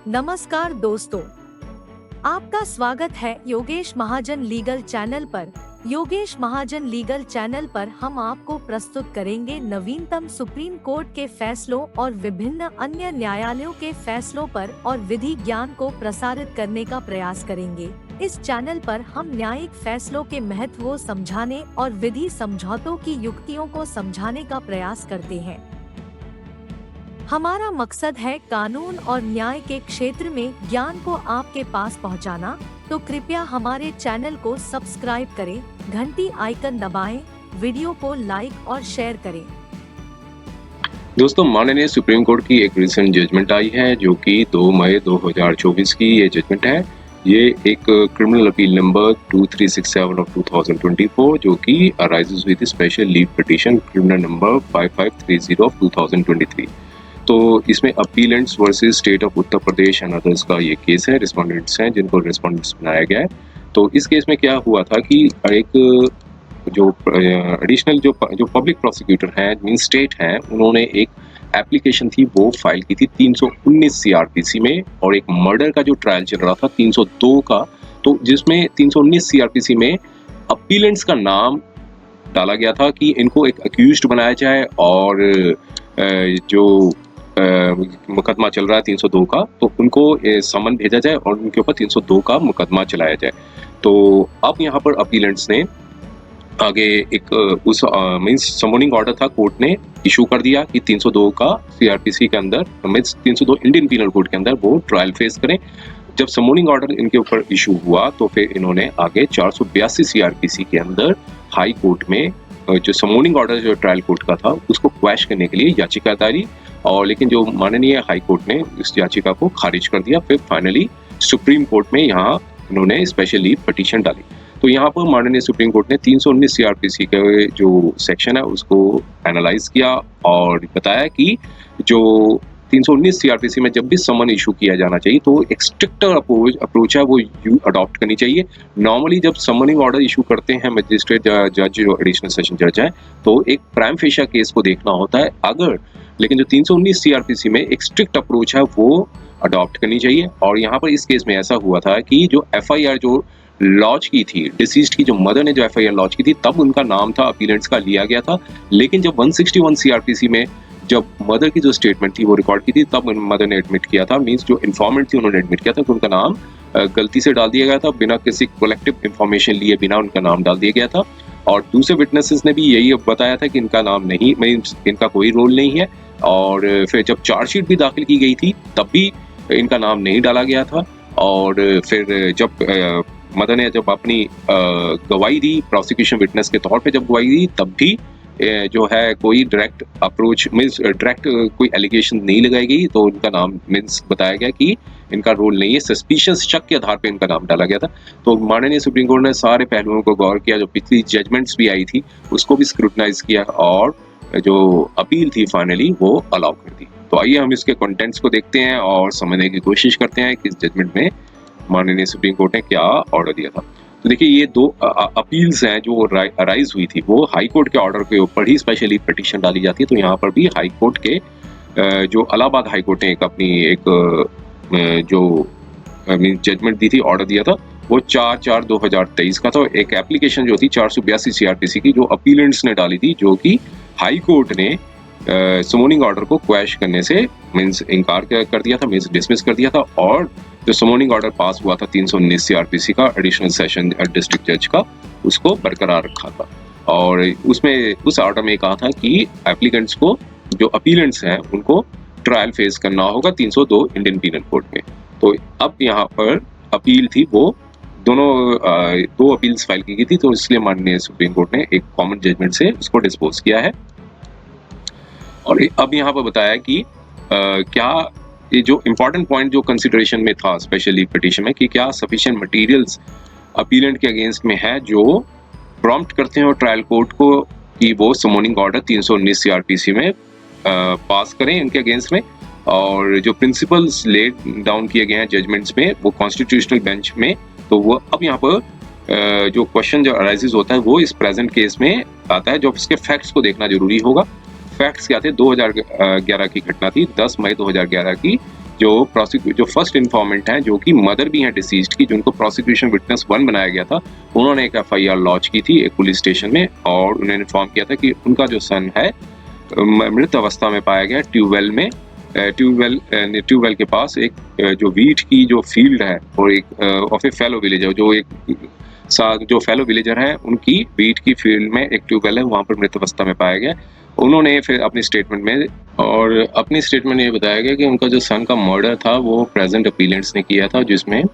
नमस्कार दोस्तों, आपका स्वागत है योगेश महाजन लीगल चैनल पर। योगेश महाजन लीगल चैनल पर हम आपको प्रस्तुत करेंगे नवीनतम सुप्रीम कोर्ट के फैसलों और विभिन्न अन्य न्यायालयों के फैसलों पर और विधि ज्ञान को प्रसारित करने का प्रयास करेंगे। इस चैनल पर हम न्यायिक फैसलों के महत्व को समझाने और विधि समझौतों की युक्तियों को समझाने का प्रयास करते हैं। हमारा मकसद है कानून और न्याय के क्षेत्र में ज्ञान को आपके पास पहुंचाना, तो कृपया हमारे चैनल को सब्सक्राइब करें, घंटी आइकन दबाएं, वीडियो को लाइक और शेयर करें। दोस्तों, माननीय सुप्रीम कोर्ट की एक रिसेंट जजमेंट आई है जो कि 2 मई 2024 की ये जजमेंट है। ये एक क्रिमिनल अपील नंबर 2367 ऑफ 2024 जो कि arises with special leave petition criminal number 5530 of 2023। तो इसमें appellants versus state of Uttar Pradesh and others का ये केस है। रिस्पोंडेंट्स हैं जिनको रिस्पोंडेंट्स बनाया गया है। तो इस केस में क्या हुआ था कि एक जो एडिशनल जो पब्लिक प्रोसिक्यूटर हैं मीन स्टेट हैं, उन्होंने एक एप्लीकेशन थी वो फाइल की थी 319 सीआरपीसी में, और एक मर्डर का जो ट्रायल चल रहा था 302 का, तो जिसमें 319 सीआरपीसी में अपीलेंट्स का नाम डाला गया था कि इनको एक अक्यूज्ड बनाया जाए, और जो मुकदमा चल रहा है 302 का, तो उनको समन भेजा जाए और उनके ऊपर 302 का मुकदमा चलाया जाए। तो अब यहाँ पर अपीलेंट्स ने आगे एक उस मीन्स समनिंग ऑर्डर था, कोर्ट ने इशू कर दिया कि 302 का सीआरपीसी के अंदर मीन्स 302 इंडियन पीनल कोड के अंदर वो ट्रायल फेस करें। जब समनिंग ऑर्डर इनके ऊपर इशू हुआ तो फिर इन्होंने आगे 482 सीआरपीसी के अंदर हाई कोर्ट में जो समनिंग ऑर्डर जो ट्रायल कोर्ट का था उसको क्वैश करने के लिए याचिका दायरी, और लेकिन जो माननीय हाई कोर्ट ने इस याचिका को खारिज कर दिया। फिर फाइनली सुप्रीम कोर्ट में यहाँ इन्होंने स्पेशल लीव पिटीशन डाली। तो यहाँ पर माननीय सुप्रीम कोर्ट ने 319 सीआरपीसी के जो सेक्शन है उसको एनालाइज किया और बताया कि जो 319 सीआरपीसी में जब भी समन इशू किया जाना चाहिए तो एक स्ट्रिक्टर अप्रोच है वो अडॉप्ट करनी चाहिए। नॉर्मली जब समनिंग ऑर्डर इशू करते हैं मजिस्ट्रेट जज जो एडिशनल सेशन जज है, तो एक प्राइम फेशिया केस को देखना होता है अगर, लेकिन जो 319 सीआरपीसी में एक स्ट्रिक्ट अप्रोच है वो अडॉप्ट करनी चाहिए। और यहाँ पर इस केस में ऐसा हुआ था कि जो एफआईआर जो लॉन्च की थी डिसीज्ड की जो मदर ने जो एफआईआर लॉन्च की थी तब उनका नाम था अपीलेंट्स का लिया गया था, लेकिन जब 161 सीआरपीसी में जब मदर की जो स्टेटमेंट थी वो रिकॉर्ड की थी तब मदर ने एडमिट किया था, मींस जो इन्फॉर्मेंट थी उन्होंने एडमिट किया था कि उनका नाम गलती से डाल दिया गया था, बिना किसी कलेक्टिव इंफॉर्मेशन लिए बिना उनका नाम डाल दिया गया था। और दूसरे विटनेसेस ने भी यही बताया था कि इनका नाम नहीं, मींस इनका कोई रोल नहीं है। और फिर जब चार्जशीट भी दाखिल की गई थी तब भी इनका नाम नहीं डाला गया था। और फिर जब मदर ने जब अपनी गवाही दी प्रोसिक्यूशन विटनेस के तौर पे जब गवाही दी तब भी जो है कोई डायरेक्ट अप्रोच मीन्स डायरेक्ट कोई एलिगेशन नहीं लगाई गई, तो उनका नाम मीन्स बताया गया कि इनका रोल नहीं है, सस्पिशियस शक के आधार पे इनका नाम डाला गया था। तो माननीय सुप्रीम कोर्ट ने सारे पहलुओं को गौर किया, जो पिछली जजमेंट्स भी आई थी उसको भी स्क्रूटनाइज किया और जो अपील थी फाइनली वो अलाउ कर दी। तो आइए हम इसके कंटेंट्स को देखते हैं और समझने की कोशिश करते हैं कि इस जजमेंट में माननीय सुप्रीम कोर्ट ने क्या ऑर्डर दिया था। तो देखिए, ये दो अपील्स हैं जो अराइज हुई थी, वो हाई कोर्ट के ऑर्डर के ऊपर ही स्पेशली पिटीशन डाली जाती है। तो यहाँ पर भी हाई कोर्ट के जो इलाहाबाद हाई कोर्ट ने एक अपनी एक जो जजमेंट दी थी, ऑर्डर दिया था, वो 4/4/2023 का था। एक एप्लीकेशन जो थी 482 सीआरपीसी की जो अपीलेंट्स ने डाली थी, जो कि हाई कोर्ट ने समनिंग ऑर्डर को क्वैश करने से मींस इनकार कर दिया था, मींस डिसमिस कर दिया था। और जो समनिंग ऑर्डर पास हुआ था 319 सीआरपीसी का एडिशनल सेशन डिस्ट्रिक्ट जज का, उसको बरकरार रखा था। और उसमें उस ऑर्डर में कहा था कि एप्लीकेंट्स को जो अपीलेंट्स हैं उनको ट्रायल फेस करना होगा 302 इंडियन पीनल कोड में। तो अब यहाँ पर अपील थी वो दोनों दो अपील्स फाइल की गई थी, तो इसलिए माननीय सुप्रीम कोर्ट ने एक कॉमन जजमेंट से उसको डिस्पोज किया है। और अब यहाँ पर बताया कि क्या ये जो इम्पोर्टेंट पॉइंट जो कंसिडरेशन में था स्पेशली पिटीशन में, कि क्या सफिशिएंट मटेरियल्स अपीलेंट के अगेंस्ट में है जो प्रॉम्प्ट करते हैं ट्रायल कोर्ट को कि वो समनिंग ऑर्डर 319 सीआरपीसी में पास करें इनके अगेंस्ट में। और जो प्रिंसिपल्स लेड डाउन किए गए हैं जजमेंट्स में वो कॉन्स्टिट्यूशनल बेंच में, तो वो अब यहाँ पर जो क्वेश्चन जो अराइजेस होता है वो इस प्रेजेंट केस में आता है, जो इसके फैक्ट्स को देखना जरूरी होगा। फैक्ट्स क्या थे? 2011 की घटना थी, 10 मई 2011 की जो फर्स्ट इन्फॉर्मेंट हैं, जो कि मदर भी हैं डिसीज्ड की, जिनको प्रोसिक्यूशन विटनेस 1 बनाया गया था, उन्होंने एक एफआईआर लॉन्च की थी एक पुलिस स्टेशन में और उन्होंने इन्फॉर्म किया था कि उनका जो सन है मृत अवस्था में पाया गया ट्यूबवेल के पास एक जो वीट की जो फील्ड है और एक ऑफ ए फेलो विलेजर जो फेलो विलेजर है उनकी वीट की फील्ड में एक ट्यूबवेल है, वहाँ पर मृत अवस्था में पाया गया। उन्होंने फिर अपनी स्टेटमेंट में ये बताया गया कि उनका जो सन का मर्डर था वो प्रेजेंट अपीलेंट्स ने किया था, जिसमें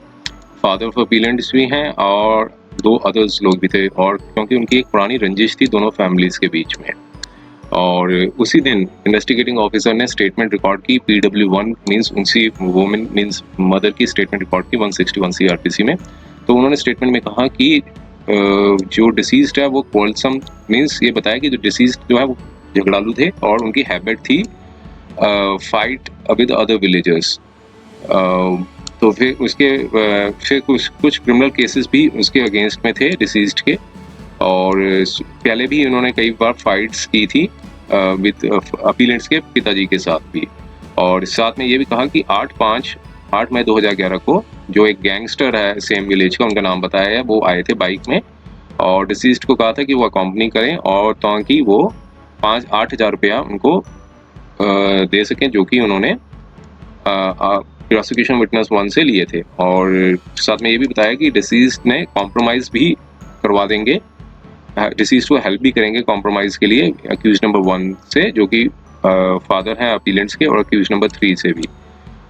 फादर ऑफ अपीलेंट्स भी हैं और 2 अदर्स लोग भी थे, और क्योंकि उनकी एक पुरानी रंजिश थी दोनों फैमिलीज के बीच में। और उसी दिन इन्वेस्टिगेटिंग ऑफिसर ने स्टेटमेंट रिकॉर्ड की PW1 मींस उनसी वुमेन मींस मदर की स्टेटमेंट रिकॉर्ड की 161 CRPC में। तो उन्होंने स्टेटमेंट में कहा कि जो डिसीज्ड है वो क्वालसम मींस ये बताया कि जो डिसीज्ड जो है वो झगड़ालू थे और उनकी हैबिट थी फाइट विद अदर विलेजर्स। तो फिर उसके फिर कुछ क्रिमिनल केसेस भी उसके अगेंस्ट में थे डिसीज्ड के, और पहले भी उन्होंने कई बार फाइट्स की थी विद अपीलेंट्स के पिताजी के साथ भी। और साथ में ये भी कहा कि 8 मई 2011 को जो एक गैंगस्टर है सेम विलेज का, उनका नाम बताया है, वो आए थे बाइक में और डिसीज्ड को कहा था कि वो अकॉम्पनी करें और ताकि वो 8,000 रुपया उनको दे सकें, जो कि उन्होंने प्रोसिक्यूशन विटनेस 1 से लिए थे। और साथ में ये भी बताया कि डिसीज्ड ने कॉम्प्रोमाइज़ भी करवा देंगे, डिसीज को हेल्प भी करेंगे कॉम्प्रोमाइज़ के लिए अक्यूज नंबर 1 से, जो कि फादर हैं अपीलेंट्स के, और अक्यूज नंबर 3 से भी।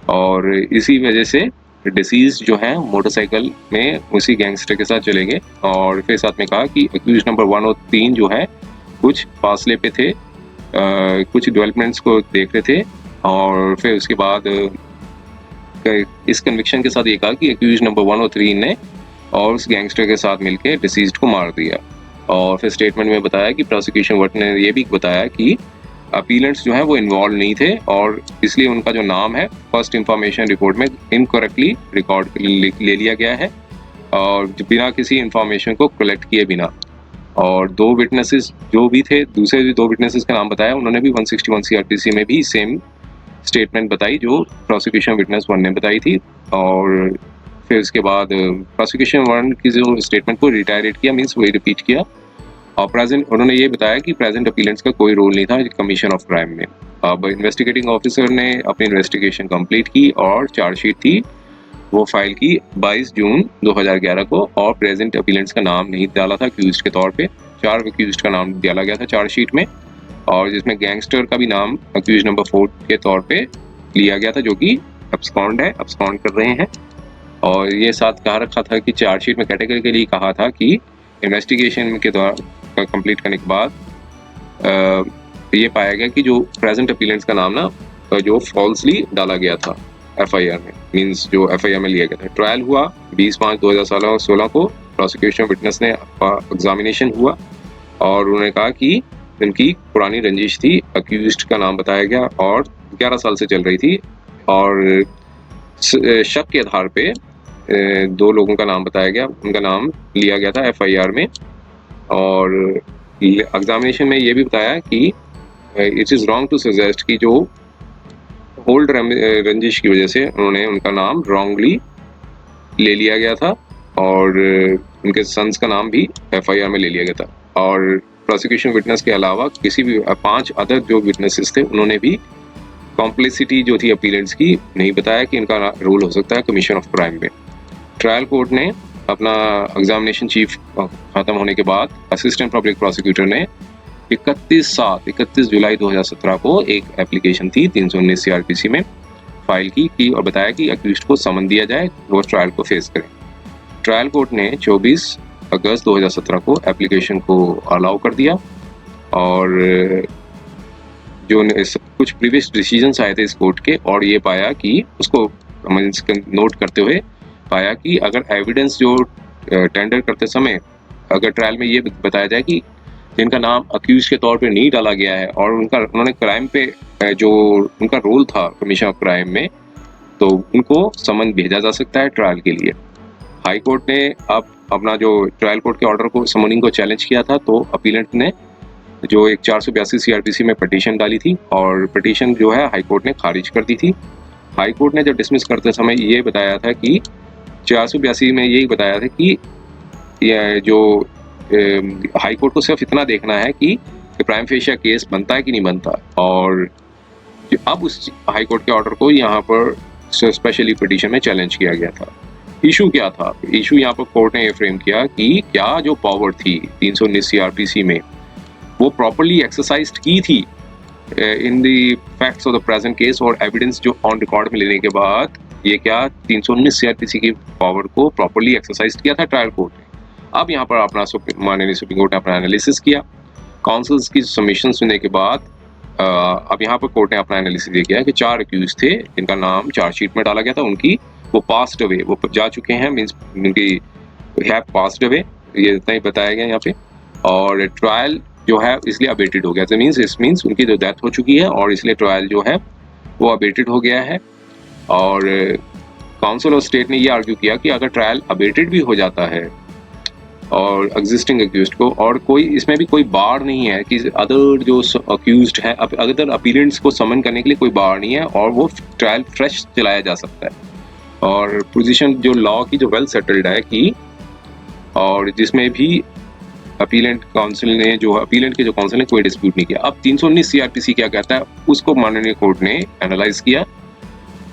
और इसी वजह से डिसीज जो है मोटरसाइकिल में उसी गैंगस्टर के साथ चलेंगे। और फिर साथ में कहा कि अक्यूज नंबर 1 और 3 जो है कुछ फासले पे थे, कुछ डेवलपमेंट्स को देख रहे थे, और फिर उसके बाद इस कन्विक्शन के साथ ये कहा कि अक्यूज नंबर 1 और 3 ने और उस गैंगस्टर के साथ मिलकर डिसीज्ड को मार दिया। और फिर स्टेटमेंट में बताया कि प्रोसिक्यूशन वर्ड ने ये भी बताया कि अपीलेंट्स जो है वो इन्वॉल्व नहीं थे और इसलिए उनका जो नाम है फर्स्ट इंफॉर्मेशन रिपोर्ट में इनकरेक्टली रिकॉर्ड ले लिया गया है और बिना किसी इंफॉर्मेशन को कलेक्ट किए बिना। और 2 विटनेसेस जो भी थे, दूसरे भी 2 विटनेसेस का नाम बताया, उन्होंने भी 161 CRPC में भी सेम स्टेटमेंट बताई जो प्रोसिक्यूशन विटनेस 1 ने बताई थी। और फिर उसके बाद प्रोसिक्यूशन 1 की जो स्टेटमेंट को रिटायरेट किया, मीन्स वही रिपीट किया। और प्रेजेंट उन्होंने ये बताया कि प्रेजेंट अपीलेंट्स का कोई रोल नहीं था कमीशन ऑफ क्राइम में। अब इन्वेस्टिगेटिंग ऑफिसर ने अपनी इन्वेस्टिगेशन कंप्लीट की और चार्जशीट थी वो फाइल की 22 जून 2011 को, और प्रेजेंट अपीलेंट्स का नाम नहीं डाला था अक्यूज्ड के तौर पे। 4 अक्यूज्ड का नाम डाला गया था चार्जशीट में, और जिसमें गैंगस्टर का भी नाम अक्यूज नंबर 4 के तौर पे लिया गया था, जो कि अब्सकॉन्ड कर रहे हैं। और ये साथ कहा रखा था कि चार्जशीट में कैटेगरी के लिए कहा था कि इन्वेस्टिगेशन के दौरान कंप्लीट करने के बाद ये पाया गया कि जो प्रेजेंट अपीलेंट्स का नाम ना जो फॉल्सली डाला गया था एफआईआर में, मींस जो एफआईआर में लिया गया था। ट्रायल हुआ 20/5/2016 को, प्रोसिक्यूशन विटनेस ने एग्जामिनेशन हुआ और उन्होंने कहा कि उनकी पुरानी रंजिश थी, अक्यूज्ड का नाम बताया गया और 11 साल से चल रही थी, और शक के आधार पे 2 लोगों का नाम बताया गया, उनका नाम लिया गया था एफआईआर में। और एग्जामिनेशन में ये भी बताया कि it is wrong to suggest कि जो ओल्ड रंजिश की वजह से उन्होंने उनका नाम रॉन्गली ले लिया गया था, और उनके सन्स का नाम भी एफआईआर में ले लिया गया था। और प्रोसिक्यूशन विटनेस के अलावा किसी भी 5 अदर जो विटनेसेस थे उन्होंने भी कॉम्प्लेक्सिटी जो थी अपीलेंट्स की नहीं बताया कि इनका रोल हो सकता है कमीशन ऑफ क्राइम में। ट्रायल कोर्ट ने अपना एग्जामिनेशन चीफ ख़त्म होने के बाद असिस्टेंट पब्लिक प्रोसिक्यूटर ने 31 जुलाई 2017 को एक एप्लीकेशन थी 319 CRPC में फाइल की और बताया कि अक्यूज्ड को समन दिया जाए, वो ट्रायल को फेस करें। ट्रायल कोर्ट ने 24 अगस्त 2017 को एप्लीकेशन को अलाउ कर दिया, और जो कुछ प्रीवियस डिसीजंस आए थे इस कोर्ट के, और ये पाया कि उसको नोट करते हुए पाया कि अगर एविडेंस जो टेंडर करते समय अगर ट्रायल में ये बताया जाए कि जिनका नाम अक्यूज के तौर पे नहीं डाला गया है और उन्होंने क्राइम पे जो उनका रोल था कमीशन ऑफ क्राइम में, तो उनको समन भेजा जा सकता है ट्रायल के लिए। हाई कोर्ट ने अब अपना जो ट्रायल कोर्ट के ऑर्डर को समनिंग को चैलेंज किया था, तो अपीलेंट ने जो एक 482 CRPC में पटिशन डाली थी, और पटिशन जो है हाई कोर्ट ने खारिज कर दी थी। हाई कोर्ट ने जब डिसमिस करते समय ये बताया था कि 482 में यही बताया था कि ये जो हाई कोर्ट को सिर्फ इतना देखना है कि प्राइम फेशिया केस बनता है कि नहीं बनता, और अब उस हाई कोर्ट के ऑर्डर को यहाँ पर स्पेशली पिटीशन में चैलेंज किया गया था। इशू क्या था? इशू यहाँ पर कोर्ट ने ये फ्रेम किया कि क्या जो पावर थी 319 सीआरपीसी में वो प्रॉपर्ली एक्सरसाइज की थी in the facts of the present case, और एविडेंस जो ऑन रिकॉर्ड में लेने के बाद ये क्या 319 सीआरपीसी की पावर को प्रॉपर्ली एक्सरसाइज किया था ट्रायल कोर्ट ने। अब यहाँ पर अपना माननीय सुप्रीम कोर्ट ने अपना एनालिसिस किया, काउंसिल्स की सबमिशन सुनने के बाद अब यहाँ पर कोर्ट ने अपना एनालिसिस ये किया कि 4 अक्यूज थे जिनका नाम चार्जशीट में डाला गया था, उनकी वो पास्ड अवे, वो जा चुके हैं, मीन्स उनकी हैव पास्ड अवे, ये इतना ही बताया गया यहाँ पे। और ट्रायल जो है इसलिए अबेटेड हो गया, तो मीन्स उनकी जो डेथ हो चुकी है और इसलिए ट्रायल जो है वो अबेटेड हो गया है। और काउंसिल ऑफ स्टेट ने ये आर्ग्यू किया कि अगर ट्रायल अबेटेड भी हो जाता है और एग्जिस्टिंग अक्यूज्ड को, और कोई इसमें भी कोई बार नहीं है कि अदर जो अक्यूज्ड है, अदर अपीलेंट्स को समन करने के लिए कोई बार नहीं है और वो ट्रायल फ्रेश चलाया जा सकता है। और पोजीशन जो लॉ की जो वेल सेटल्ड है कि, और जिसमें भी अपीलेंट काउंसिल ने जो अपीलेंट के जो काउंसिल ने कोई डिस्प्यूट नहीं किया। अब 319 सीआरपीसी क्या कहता है उसको माननीय कोर्ट ने एनालाइज किया।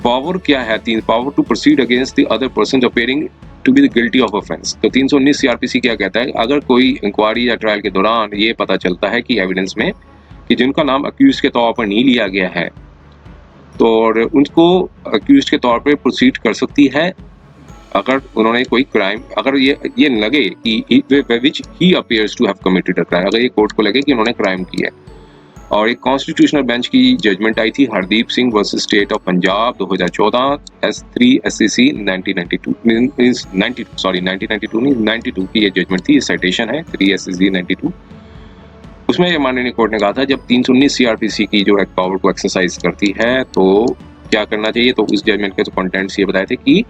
पावर क्या है? Power to proceed against the other person appearing to be guilty of offence. तो 319 सीआरपीसी क्या कहता है, अगर कोई इंक्वायरी या ट्रायल के दौरान ये पता चलता है कि एविडेंस में कि जिनका नाम अक्यूज के तौर पर नहीं लिया गया है, तो और उनको अक्यूज के तौर पर प्रोसीड कर सकती है अगर उन्होंने कोई क्राइम, अगर ये लगे कि which he appears to have committed a crime, अगर ये कोर्ट को लगे कि उन्होंने क्राइम किया है। और एक कॉन्स्टिट्यूशनल बेंच की जजमेंट आई थी, Hardeep Singh versus state of Punjab 2014 S3 SCC 1992 की ये जजमेंट थी, साइटेशन है 3 SCC 92। उसमें ये माननीय कोर्ट ने कहा था जब 319 सीआरपीसी की जो एक्ट पावर को एक्सरसाइज करती है तो क्या करना चाहिए। तो उस जजमेंट के कंटेंट्स ये बताए थे कि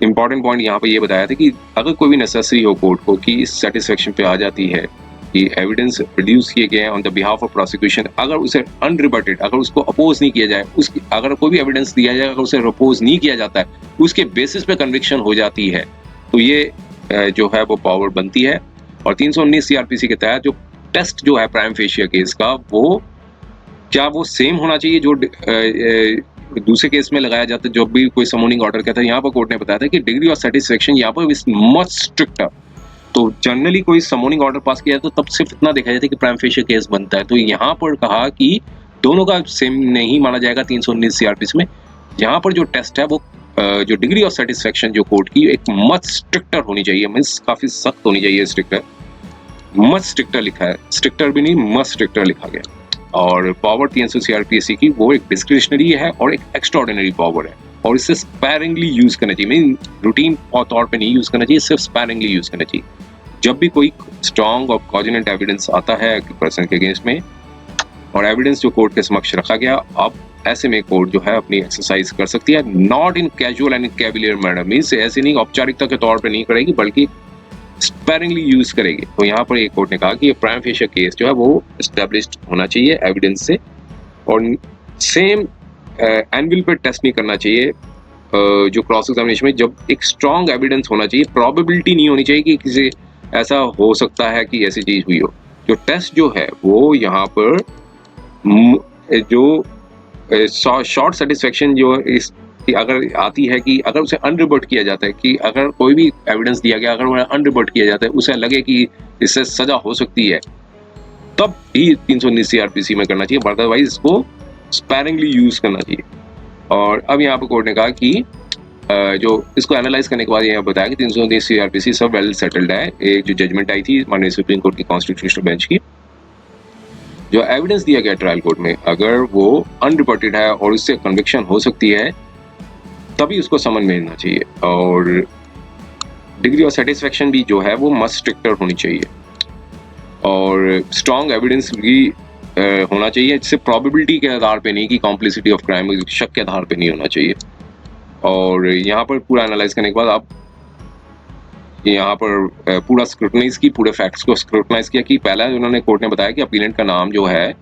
इंपॉर्टेंट पॉइंट यहाँ पे ये बताया था कि अगर कोई भी नेसेसरी हो कोर्ट को कि इस सेटिस्फेक्शन पे आ जाती है कि एविडेंस प्रोड्यूस किए गए हैं on the behalf of prosecution, अगर उसे अनरिबटेड, अगर उसको अपोज नहीं किया जाए, उसकी अगर कोई भी एविडेंस दिया जाए, अगर उसे अपोज नहीं किया जाता है, उसके बेसिस पे कन्विक्शन हो जाती है, तो ये जो है वो पावर बनती है। और 319 सीआरपीसी के तहत जो टेस्ट जो है प्राइम फेशिया केस का, वो क्या वो सेम होना चाहिए जो दूसरे केस में लगाया जाता है जब भी कोई समोनिंग ऑर्डर कहता है। यहाँ पर कोर्ट ने बताया था कि डिग्री ऑफ सेटिस्फेक्शन यहाँ पर इज मच स्ट्रिक्टर। तो जनरली कोई समोनिंग ऑर्डर पास किया तो तब सिर्फ इतना देखा जाता है कि प्राइम फेशिया केस बनता है। तो यहाँ पर कहा कि दोनों का सेम नहीं माना जाएगा 319 सीआरपीसी में। यहाँ पर जो टेस्ट है वो जो डिग्री ऑफ सेटिस्फेक्शन जो कोर्ट की एक मच स्ट्रिक्टर होनी चाहिए, मीन्स काफी सख्त होनी चाहिए। स्ट्रिक्टर, मच स्ट्रिक्टर लिखा है, स्ट्रिक्टर भी नहीं मच स्ट्रिक्टर लिखा गया। और पावर 300 सीआरपीसी की वो एक डिस्क्रिशनरी है और एक एक्स्ट्राऑर्डिनरी पावर है, और इसे स्पैरिंगली यूज करना चाहिए, मीन रूटीन तौर पे नहीं यूज करना चाहिए, सिर्फ स्पैरिंगली यूज करना चाहिए। जब भी कोई स्ट्रॉन्ग और कॉजिनेंट एविडेंस आता है पर्सन के अगेंस्ट में और एविडेंस जो कोर्ट के समक्ष रखा गया, अब ऐसे में कोर्ट जो है अपनी एक्सरसाइज कर सकती है, not in casual and cavalier manner, means ऐसे नहीं औपचारिकता के तौर पर नहीं करेगी बल्कि स्पैरिंगली यूज करेगी। तो यहाँ पर एक कोर्ट ने कहा कि ये प्राइम फेशिया केस जो है वो एस्टेब्लिश्ड होना चाहिए एविडेंस से, और सेम एनविल पे टेस्ट नहीं करना चाहिए जो क्रॉस एग्जामिनेशन में। जब एक स्ट्रॉन्ग एविडेंस होना चाहिए, प्रोबेबिलिटी नहीं होनी चाहिए कि किसी ऐसा हो सकता है कि ऐसी चीज हुई हो। जो टेस्ट जो है वो यहाँ पर जो शॉर्ट सेटिस्फेक्शन जो इस कि अगर आती है कि अगर उसे अनरिबर्ट किया जाता है, कि अगर कोई भी एविडेंस दिया गया अगर वह अनरिबर्ट किया जाता है, उसे लगे कि इससे सजा हो सकती है, तब ही 319 सीआरपीसी में करना चाहिए, अदरवाइज इसको स्पैरिंगली यूज करना चाहिए। और अब यहाँ पर कोर्ट ने कहा कि जो इसको एनालाइज करने के बाद यहाँ बताया कि 319 सीआरपीसी सब वेल सेटल्ड है। एक जो जजमेंट आई थी माननीय सुप्रीम कोर्ट की कॉन्स्टिट्यूशनल बेंच की, जो एविडेंस दिया गया ट्रायल कोर्ट में अगर वो अनरिपोर्टेड है और उससे कन्विक्शन हो सकती है, तभी उसको समन मिलना चाहिए। और डिग्री ऑफ सेटिस्फेक्शन भी जो है वो मस्ट स्ट्रिक्टर होनी चाहिए, और स्ट्रॉन्ग एविडेंस भी होना चाहिए, जिससे प्रोबेबिलिटी के आधार पे नहीं कि कॉम्प्लिसिटी ऑफ क्राइम शक के आधार पे नहीं होना चाहिए। और यहाँ पर पूरा एनालाइज करने के बाद आप यहाँ पर पूरा स्क्रूटनाइज की, पूरे फैक्ट्स को स्क्रूटनाइज किया कि पहला उन्होंने कोर्ट ने बताया कि अपीलेंट का नाम जो है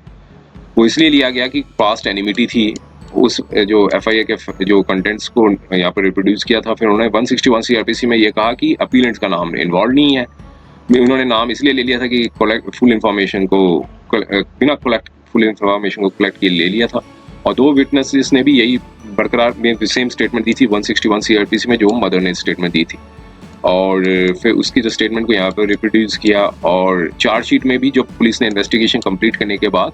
वो इसलिए लिया गया कि पास्ट एनिमिटी थी उस जो एफआईए के जो कंटेंट्स को यहाँ पर रिप्रोड्यूस किया था। फिर उन्होंने 161 सीआरपीसी में ये कहा कि अपीलेंट का नाम इन्वॉल्व नहीं है। उन्होंने नाम इसलिए ले लिया था कि फुल इंफॉर्मेशन को बिना फुल इंफॉर्मेशन को कलेक्ट किए ले लिया था। और 2 विटनेसेस ने भी यही बरकरार सेम स्टेटमेंट दी थी 161 सीआरपीसी में, जो मदर ने स्टेटमेंट दी थी। और फिर उसकी जो स्टेटमेंट को यहाँ पर रिप्रोड्यूस किया। और चार्जशीट में भी जो पुलिस ने इन्वेस्टिगेशन कंप्लीट करने के बाद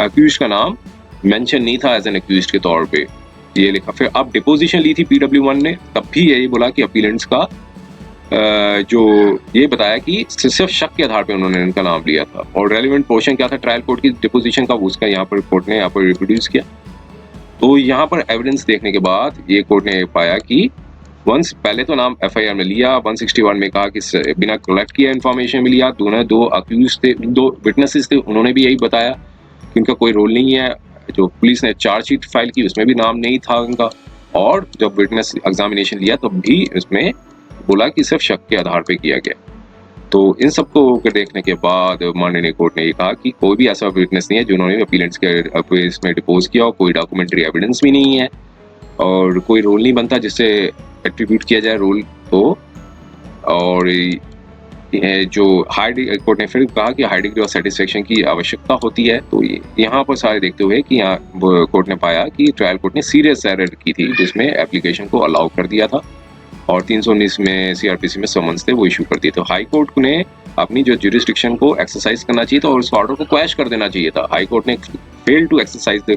अक्यूज का नाम मेंशन नहीं था एज एन अक्यूज के तौर पे, ये लिखा। फिर अब डिपोजिशन ली थी PW1 ने, तब भी यही बोला कि अपीलेंट्स का जो ये बताया कि सिर्फ शक के आधार पे उन्होंने इनका नाम लिया था। और रेलिवेंट पोर्शन क्या था ट्रायल कोर्ट की डिपोजिशन का, उसका यहाँ पर कोर्ट ने यहाँ पर रिप्रोड्यूस किया। तो यहाँ पर एविडेंस देखने के बाद ये कोर्ट ने पाया कि वंस पहले तो नाम एफआईआर में लिया, 161 में कहा कि बिना कलेक्ट किया इन्फॉर्मेशन में लिया। दो अक्यूज थे, 2 विटनेसेस थे, उन्होंने भी यही बताया कि इनका कोई रोल नहीं है। जो पुलिस ने चार्जशीट फाइल की उसमें भी नाम नहीं था उनका। और जब विटनेस एग्जामिनेशन लिया तब भी इसमें बोला कि सिर्फ शक के आधार पे किया गया। तो इन सबको देखने के बाद माननीय कोर्ट ने ये कहा कि कोई भी ऐसा विटनेस नहीं है जिन्होंने अपीलेंट्स के इसमें डिपोज किया, और कोई डॉक्यूमेंट्री एविडेंस भी नहीं है, और कोई रोल नहीं बनता जिससे एट्रीब्यूट किया जाए रोल को। और जो कोर्ट ने फिर कहा कि हाई डिग्री ऑफ सेटिस्फेक्शन की आवश्यकता होती है। तो यहाँ पर सारे देखते हुए कि यहाँ कोर्ट ने पाया कि ट्रायल कोर्ट ने सीरियस एरर की थी, जिसमें एप्लीकेशन को अलाउ कर दिया था और 319 में सीआरपीसी में समन्स थे वो इशू कर दिए। तो हाई कोर्ट ने अपनी जो ज्यूरिसडिक्शन को एक्सरसाइज करना चाहिए था और उस ऑर्डर को क्वैश कर देना चाहिए था। हाई कोर्ट ने फेल टू एक्सरसाइज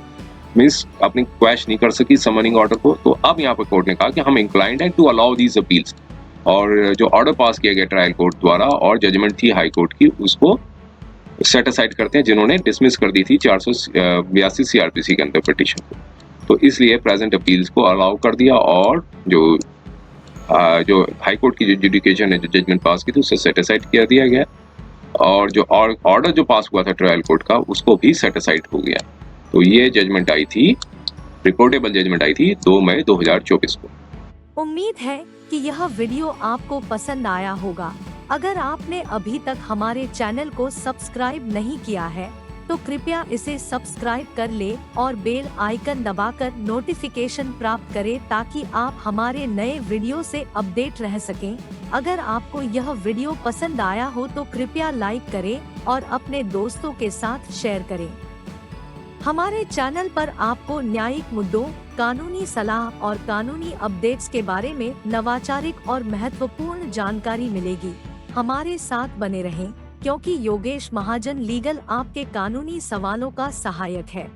मींस अपनी क्वैश नहीं कर सकी समनिंग ऑर्डर को। तो अब यहाँ पर कोर्ट ने कहा कि हम इंक्लाइंड है टू अलाउ दीज अपील्स, और जो ऑर्डर पास किया गया ट्रायल कोर्ट द्वारा और जजमेंट थी हाई कोर्ट की, उसको सेट असाइड करते हैं, जिन्होंने डिसमिस कर दी थी 482 सीआरपीसी के अंदर पिटीशन को। तो इसलिए प्रेजेंट अपील्स को अलाउ कर दिया, और जो हाई कोर्ट की जो जुडिकेशन ने जो जजमेंट पास की थी उसे सेट असाइड कर दिया गया, और जो ऑर्डर जो पास हुआ था ट्रायल कोर्ट का उसको भी सेट असाइड हो गया। तो ये जजमेंट आई थी, रिपोर्टेबल जजमेंट आई थी 2 मई 2024 को। उम्मीद है कि यह वीडियो आपको पसंद आया होगा। अगर आपने अभी तक हमारे चैनल को सब्सक्राइब नहीं किया है तो कृपया इसे सब्सक्राइब कर ले और बेल आइकन दबाकर नोटिफिकेशन प्राप्त करें, ताकि आप हमारे नए वीडियो से अपडेट रह सकें। अगर आपको यह वीडियो पसंद आया हो तो कृपया लाइक करें और अपने दोस्तों के साथ शेयर करें। हमारे चैनल पर आपको न्यायिक मुद्दों, कानूनी सलाह और कानूनी अपडेट्स के बारे में नवाचारिक और महत्वपूर्ण जानकारी मिलेगी। हमारे साथ बने रहें, क्योंकि योगेश महाजन लीगल आपके कानूनी सवालों का सहायक है।